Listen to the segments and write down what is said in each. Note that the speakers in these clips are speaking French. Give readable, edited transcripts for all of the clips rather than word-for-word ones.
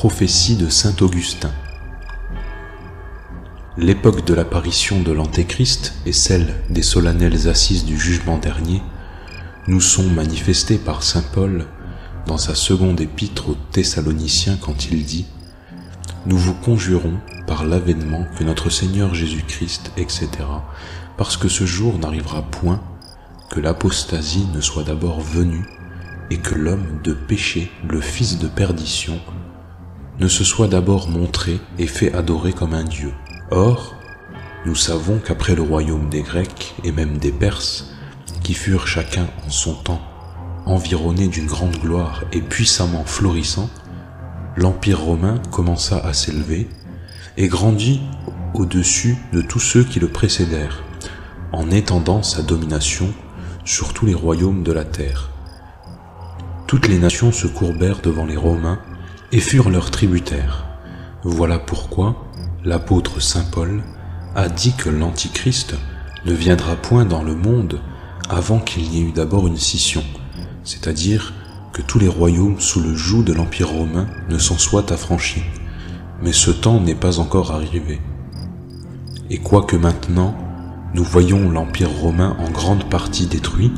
Prophétie de saint Augustin. L'époque de l'apparition de l'Antéchrist et celle des solennelles assises du jugement dernier nous sont manifestées par saint Paul dans sa seconde épître aux Thessaloniciens quand il dit « Nous vous conjurons par l'avènement que notre Seigneur Jésus-Christ, etc., parce que ce jour n'arrivera point, que l'apostasie ne soit d'abord venue, et que l'homme de péché, le fils de perdition, ne se soit d'abord montré et fait adorer comme un Dieu. Or, nous savons qu'après le royaume des Grecs et même des Perses, qui furent chacun en son temps environnés d'une grande gloire et puissamment florissant, l'Empire romain commença à s'élever et grandit au-dessus de tous ceux qui le précédèrent, en étendant sa domination sur tous les royaumes de la terre. Toutes les nations se courbèrent devant les Romains et furent leurs tributaires. Voilà pourquoi l'apôtre saint Paul a dit que l'Antichrist ne viendra point dans le monde avant qu'il n'y ait eu d'abord une scission, c'est-à-dire que tous les royaumes sous le joug de l'Empire romain ne s'en soient affranchis. Mais ce temps n'est pas encore arrivé. Et quoique maintenant nous voyons l'Empire romain en grande partie détruit,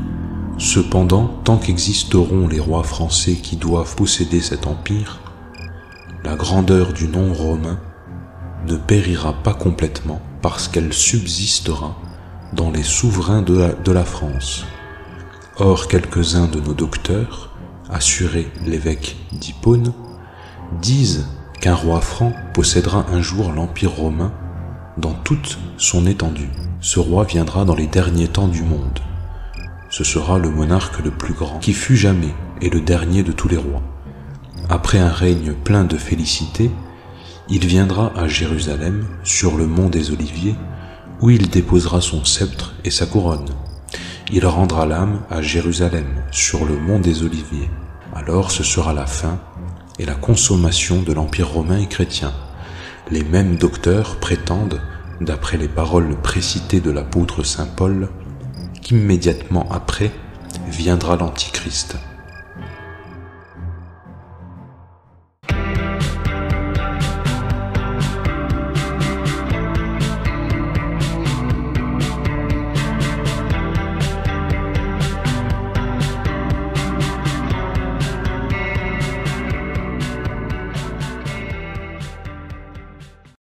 cependant, tant qu'existeront les rois français qui doivent posséder cet empire, la grandeur du nom romain ne périra pas complètement parce qu'elle subsistera dans les souverains de la France. Or, quelques-uns de nos docteurs, assurés l'évêque d'Hippone, disent qu'un roi franc possédera un jour l'Empire romain dans toute son étendue. Ce roi viendra dans les derniers temps du monde. Ce sera le monarque le plus grand qui fut jamais et le dernier de tous les rois. Après un règne plein de félicité, il viendra à Jérusalem, sur le mont des Oliviers, où il déposera son sceptre et sa couronne. Il rendra l'âme à Jérusalem, sur le mont des Oliviers. Alors ce sera la fin et la consommation de l'Empire romain et chrétien. Les mêmes docteurs prétendent, d'après les paroles précitées de l'apôtre saint Paul, qu'immédiatement après viendra l'Antichrist.